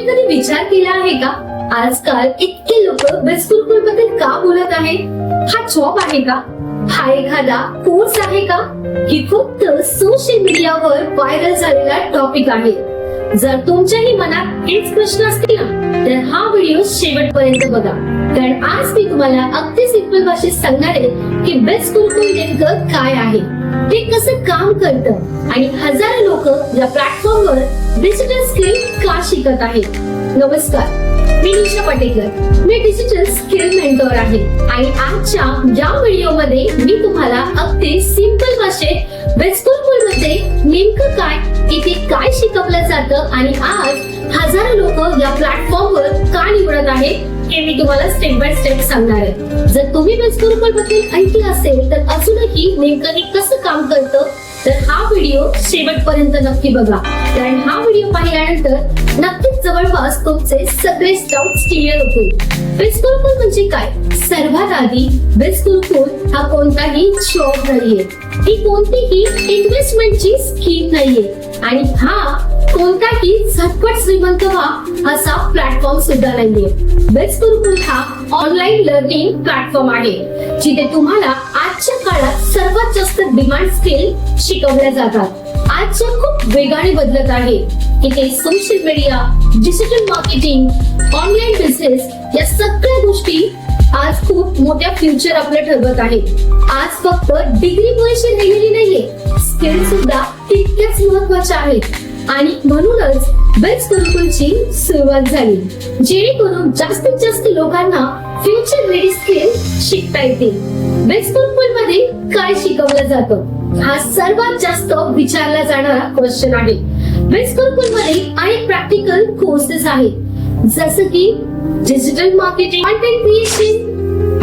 तुम्ही कधी विचार केला आहे का, आजकाल इतके लोक बेस्ट गुरुकुल बद्दल का बोलत आहेत? हा जॉब आहे का? हा एखादा कोर्स आहे का? की फक्त सोशल मीडियावर व्हायरल झालेला टॉपिक आहे? जर तुमच्याही मनात हेच प्रश्न असतील ना, तर हा व्हिडिओ शेवटपर्यंत बघा, कारण आज मी तुम्हाला अगदी सिंपल भाषेत सांगणार आहे की बेस्ट गुरुकुल नेमकं काय आहे, ते कसं काम करतं आणि हजारो लोक या प्लॅटफॉर्मवर डिजिटल स्किल का शिकत आहेत. नमस्कार, मी निशा पटेकर, मी डिजिटल स्किल मेंटॉर आहे आणि आजच्या या व्हिडिओमध्ये मी तुम्हाला अगदी सिंपल भाषेत बेस्ट गुरुकुल मध्ये नेमकं काय, इथे काय शिकवलं जातं आणि आज हजारो लोक या प्लॅटफॉर्मवर का निवडत आहेत हे मी तुम्हाला स्टेप बाय स्टेप सांगणार आहे. जर तुम्ही बेस्ट गुरुकुल बद्दल ऐकलं असेल तर अजूनही नेमकं हे कसं काम करतं, तर हा व्हिडिओ शेवटपर्यंत नक्की बघा, कारण हा व्हिडिओ पाहिल्यानंतर नक्कीच जवळपास तुमचे सगळे डाउट्स क्लिअर होतील. बेस्ट गुरुकुल म्हणजे काय? सर्वात आधी बेस्ट गुरुकुल हा कोणताही जॉब नाहीये, ही कोणतीही इन्व्हेस्टमेंटची स्कीम नाहीये आणि हा कोणताही झटपट श्रीमंत व्हा असा प्लॅटफॉर्म सुद्धा नाहीये. बेस्ट गुरुकुल हा ऑनलाईन लर्निंग प्लॅटफॉर्म आहे, जिथे तुम्हाला आजच्या काळात सर्वात जास्त डिमांड स्किल शिकवल्या जातात. आज जग खूप वेगाने बदलत आहे. इथे social media, digital marketing, online business या सगळ्या गोष्टी आज खूप मोठ्या फ्युचर आपलं ठरवत आहेत. आज फक्त डिग्री पुरेशी राहिलेली नाहीये, स्किल सुद्धा तितक्याच महत्त्वाच्या आहेत आणि म्हणूनच बेस्ट गुरुकुलची सुरुवात झाली, जेणेकरून जास्तीत जास्त लोकांना फ्युचर रेडी स्किल शिकता येतील. बेस्ट गुरुकुल मध्ये काय शिकवलं जातं, हा सर्वात जास्त विचारला जाणारा क्वेश्चन आहे. बेस्ट गुरुकुल मध्ये अनेक प्रॅक्टिकल कोर्सेस आहेत, जसं की digital marketing, content creation,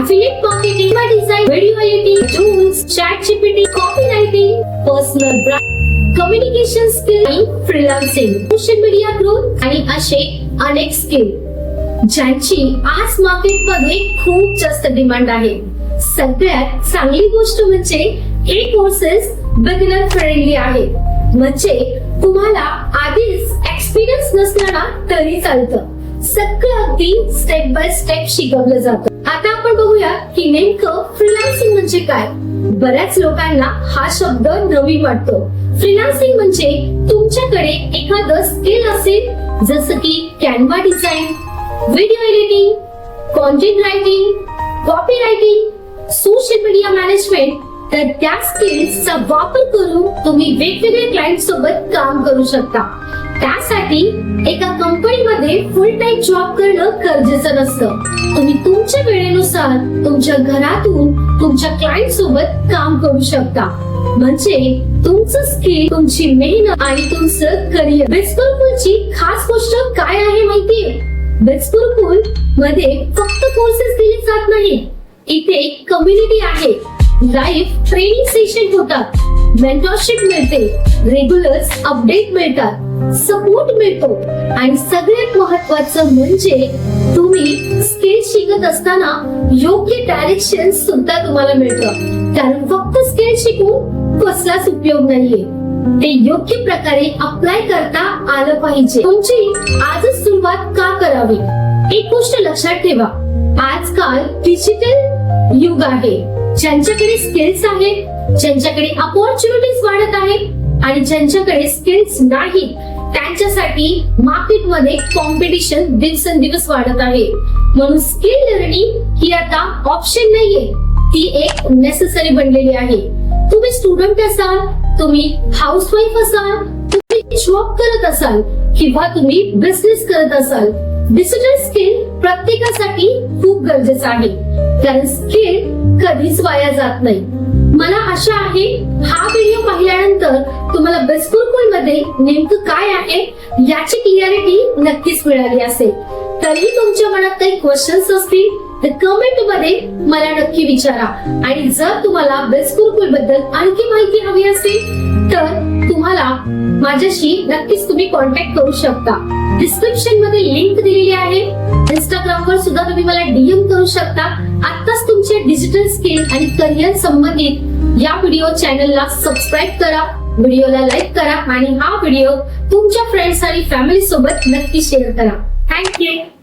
affiliate marketing, design, video editing, tools, chat GPT, copy writing, personal brand, communication skill आणि फ्रीलान्सिंग, सोशल मीडिया ग्रोथ आणि असे अनेक स्किल ज्यांची आज मार्केटमध्ये खूप जास्त डिमांड आहे. सगळ्यात चांगली गोष्ट म्हणजे हे कोर्सेस बिगिनर फ्रेंडली आहेत, म्हणजे तुम्हाला आधीच एक्सपिरियन्स नसला ना तरी चालतं. सगळं अगदी स्टेप बाय स्टेप शिकवलं जातं. आता आपण बघूया की नेमकं फ्रीलान्सिंग म्हणजे काय. बऱ्याच लोकांना हा शब्द नवीन वाटतो. फ्रीलान्सिंग म्हणजे तुमच्याकडे एखादं स्किल असेल, जसं की Canva design, video editing, content writing, copy writing, social media management, तर त्या स्किल्सचा वापर करून तुम्ही वेगवेगळ्या क्लायंट सोबत काम करू शकता. त्यासाठी एका कंपनीमध्ये फुल टाइम जॉब करणं गरजेचं नसतं. तुम्ही तुमच्या वेळेनुसार तुमच्या घरातून तुमच्या क्लायंट सोबत काम करू शकता. म्हणजे तुमचं स्किल, तुमची मेहनत आणि तुमचं करिअर. बेस्ट गुरुकुलची खास गोष्ट काय आहे माहितीये? बेस्ट गुरुकुल मध्ये फक्त कोर्सेस दिले जात नाही, इथे कम्युनिटी आहे, लाईव्ह ट्रेनिंग सेशन होतात, मेंटरशिप मिळते, रेग्युलर अपडेट मिळतात, सपोर्ट मिळतो आणि सगळ्यात महत्त्वाचं म्हणजे तुम्ही स्किल शिकत असताना योग्य डायरेक्शन सुद्धा तुम्हाला मिळतं. कारण फक्त स्किल शिकून कसलाच उपयोग नाहीये, ते योग्य प्रकारे अप्लाय करता आलं पाहिजे. तुमची आजच सुरुवात का करावी? एक गोष्ट लक्षात ठेवा, आजकाल डिजिटल युग आहे. ज्यांच्याकडे स्किल्स आहेत, ज्यांच्याकडे अपॉर्च्युनिटीज वाढत आहेत आणि ज्यांच्याकडे स्किल्स नाही, त्यांच्यासाठी मार्केटमध्ये कॉम्पिटिशन दिवसेंदिवस वाढत आहे. म्हणून स्किल लर्निंग ही आता ऑप्शन नाहीये, ती एक नेसेसरी बनलेली आहे. तुम्ही स्टुडंट असाल, तुम्ही हाऊसवाईफ असाल, तुम्ही जॉब करत असाल किंवा तुम्ही बिझनेस करत असाल, डिजिटल स्किल प्रत्येकासाठी खूप गरजेचं आहे, कारण स्किल कधीच वाया जात नाही. मला आशा आहे हा व्हिडिओ पाहिल्यानंतर तुम्हाला बेस्ट गुरुकुल मध्ये नेमकं काय आहे याची क्लिअरिटी नक्कीच मिळाली असेल. तरी तुमच्या मनात काही क्वेश्चन्स असतील तर कमेंट मध्ये मला नक्की विचारा आणि जर तुम्हाला बेस्ट गुरुकुल बद्दल आणखी माहिती हवी असेल तर तुम्हाला माझ्याशी नक्कीच तुम्ही कॉन्टॅक्ट करू शकता. डिस्क्रिप्शन मध्ये लिंक दिलेली आहे. इंस्टाग्राम वर सुद्धा तुम्ही मला डीएम करू शकता. आताच तुमचे डिजिटल स्किल आणि करिअर संबंधित या व्हिडिओ चॅनलला सबस्क्राईब करा, व्हिडिओला लाईक करा आणि हा व्हिडिओ तुमच्या फ्रेंड्स आणि फॅमिली सोबत नक्की शेअर करा. थँक्यू.